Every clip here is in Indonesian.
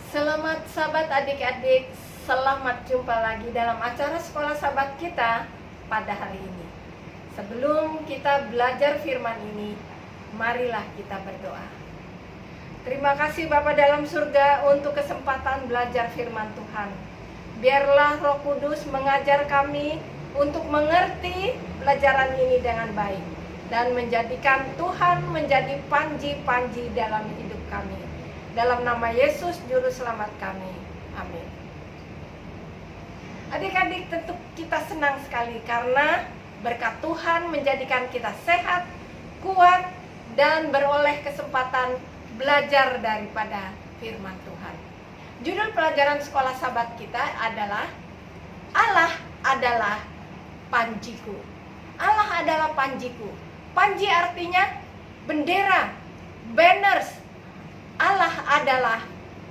Selamat sahabat adik-adik, selamat jumpa lagi dalam acara sekolah sahabat kita pada hari ini. Sebelum kita belajar firman ini, marilah kita berdoa. Terima kasih Bapa dalam surga untuk kesempatan belajar firman Tuhan. Biarlah Roh Kudus mengajar kami untuk mengerti pelajaran ini dengan baik dan menjadikan Tuhan menjadi panji-panji dalam hidup kami. Dalam nama Yesus Juru Selamat kami. Amin. Adik-adik, tentu kita senang sekali karena berkat Tuhan menjadikan kita sehat, kuat, dan beroleh kesempatan belajar daripada firman Tuhan. Judul pelajaran sekolah sahabat kita adalah Allah adalah panjiku. Allah adalah panjiku. Panji artinya bendera, banners. Allah adalah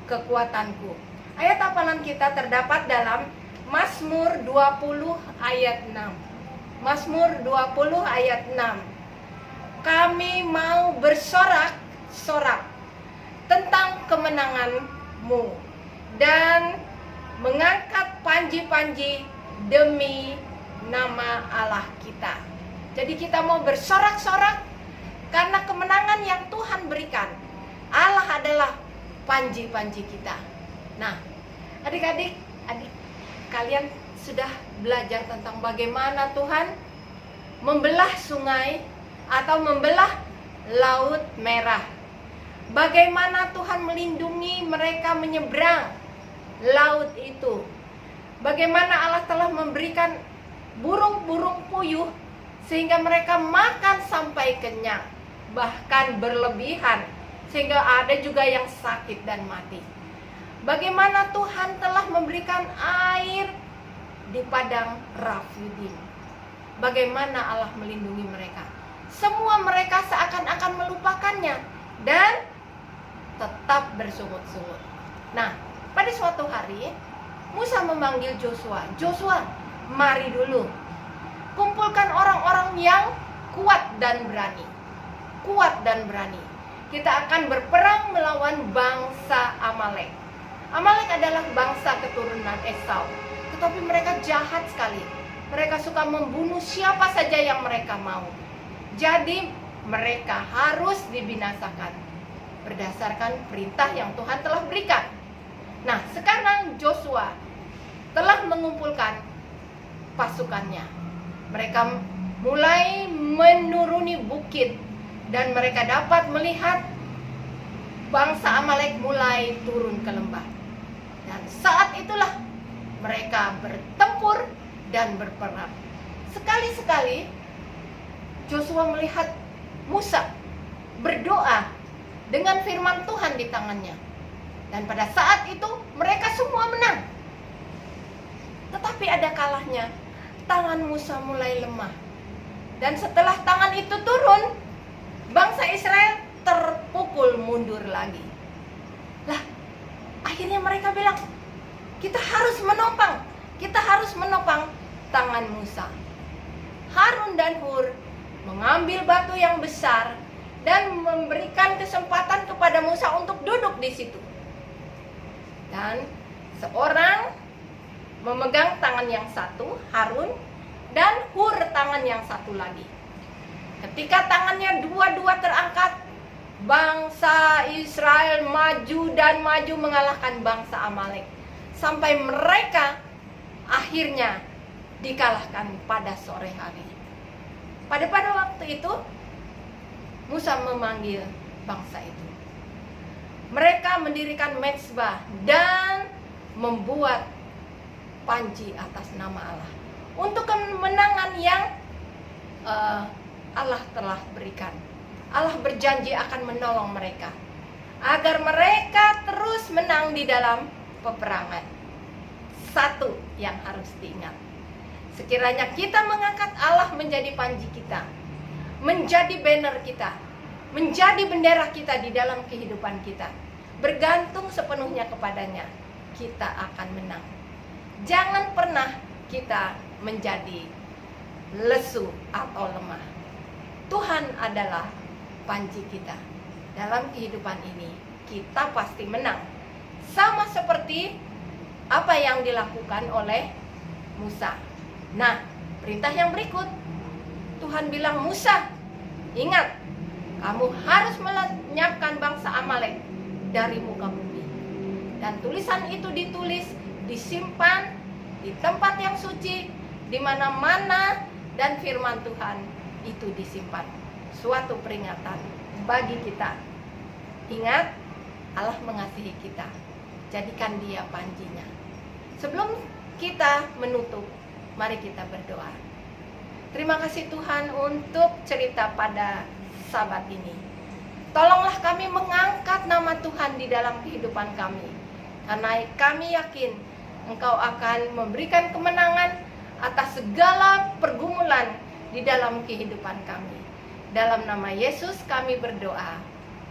kekuatanku. Ayat hafalan kita terdapat dalam Mazmur 20 ayat 6. Mazmur 20 ayat 6. Kami mau bersorak-sorak tentang kemenangan-Mu dan mengangkat panji-panji demi nama Allah kita. Jadi kita mau bersorak-sorak karena kemenangan yang Tuhan berikan. Allah adalah panji-panji kita. Nah, adik-adik, kalian sudah belajar tentang bagaimana Tuhan membelah sungai atau membelah laut merah. Bagaimana Tuhan melindungi mereka menyeberang laut itu. Bagaimana Allah telah memberikan burung-burung puyuh sehingga mereka makan sampai kenyang, bahkan berlebihan, sehingga ada juga yang sakit dan mati. Bagaimana Tuhan telah memberikan air di padang Rafidim. Bagaimana Allah melindungi mereka. Semua mereka seakan-akan melupakannya dan tetap bersungut-sungut. Nah, pada suatu hari Musa memanggil Joshua. Joshua, mari dulu kumpulkan orang-orang yang kuat dan berani. Kuat dan berani. Kita akan berperang melawan bangsa Amalek. Amalek adalah bangsa keturunan Esau, tetapi mereka jahat sekali. Mereka suka membunuh siapa saja yang mereka mau. Jadi mereka harus dibinasakan berdasarkan perintah yang Tuhan telah berikan. Nah, sekarang Joshua telah mengumpulkan pasukannya. Mereka mulai menuruni bukit dan mereka dapat melihat bangsa Amalek mulai turun ke lembah. Dan saat itulah mereka bertempur dan berperang. Sekali-sekali Joshua melihat Musa berdoa dengan firman Tuhan di tangannya. Dan pada saat itu mereka semua menang. Tetapi ada kalahnya tangan Musa mulai lemah. Dan setelah tangan itu turun, bangsa Israel terpukul mundur lagi. Lah, akhirnya mereka bilang, kita harus menopang tangan Musa. Harun dan Hur mengambil batu yang besar dan memberikan kesempatan kepada Musa untuk duduk di situ. Dan seorang memegang tangan yang satu, Harun, dan Hur tangan yang satu lagi. Ketika tangannya dua-dua terangkat, bangsa Israel maju dan maju mengalahkan bangsa Amalek. Sampai mereka akhirnya dikalahkan pada sore hari. Pada waktu itu, Musa memanggil bangsa itu. Mereka mendirikan mezbah dan membuat panji atas nama Allah. Untuk kemenangan yang Allah telah berikan. Allah berjanji akan menolong mereka agar mereka terus menang di dalam peperangan. Satu yang harus diingat, sekiranya kita mengangkat Allah menjadi panji kita, menjadi banner kita, menjadi bendera kita di dalam kehidupan kita, bergantung sepenuhnya kepadanya, kita akan menang. Jangan pernah kita menjadi lesu atau lemah. Tuhan adalah panji kita. Dalam kehidupan ini kita pasti menang. sama seperti apa yang dilakukan oleh Musa. Nah, perintah yang berikut, Tuhan bilang, Musa, ingat, kamu harus melenyapkan bangsa Amalek dari muka bumi. Dan tulisan itu ditulis, disimpan di tempat yang suci, di mana-mana, dan firman Tuhan itu disimpan. Suatu peringatan bagi kita. Ingat, Allah mengasihi kita. Jadikan Dia panjinya. Sebelum kita menutup, mari kita berdoa. Terima kasih Tuhan untuk cerita pada Sabat ini. Tolonglah kami mengangkat nama Tuhan di dalam kehidupan kami. Karena kami yakin Engkau akan memberikan kemenangan atas segala pergumulan di dalam kehidupan kami. Dalam nama Yesus kami berdoa.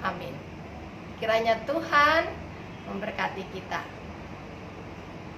Amin. Kiranya Tuhan memberkati kita.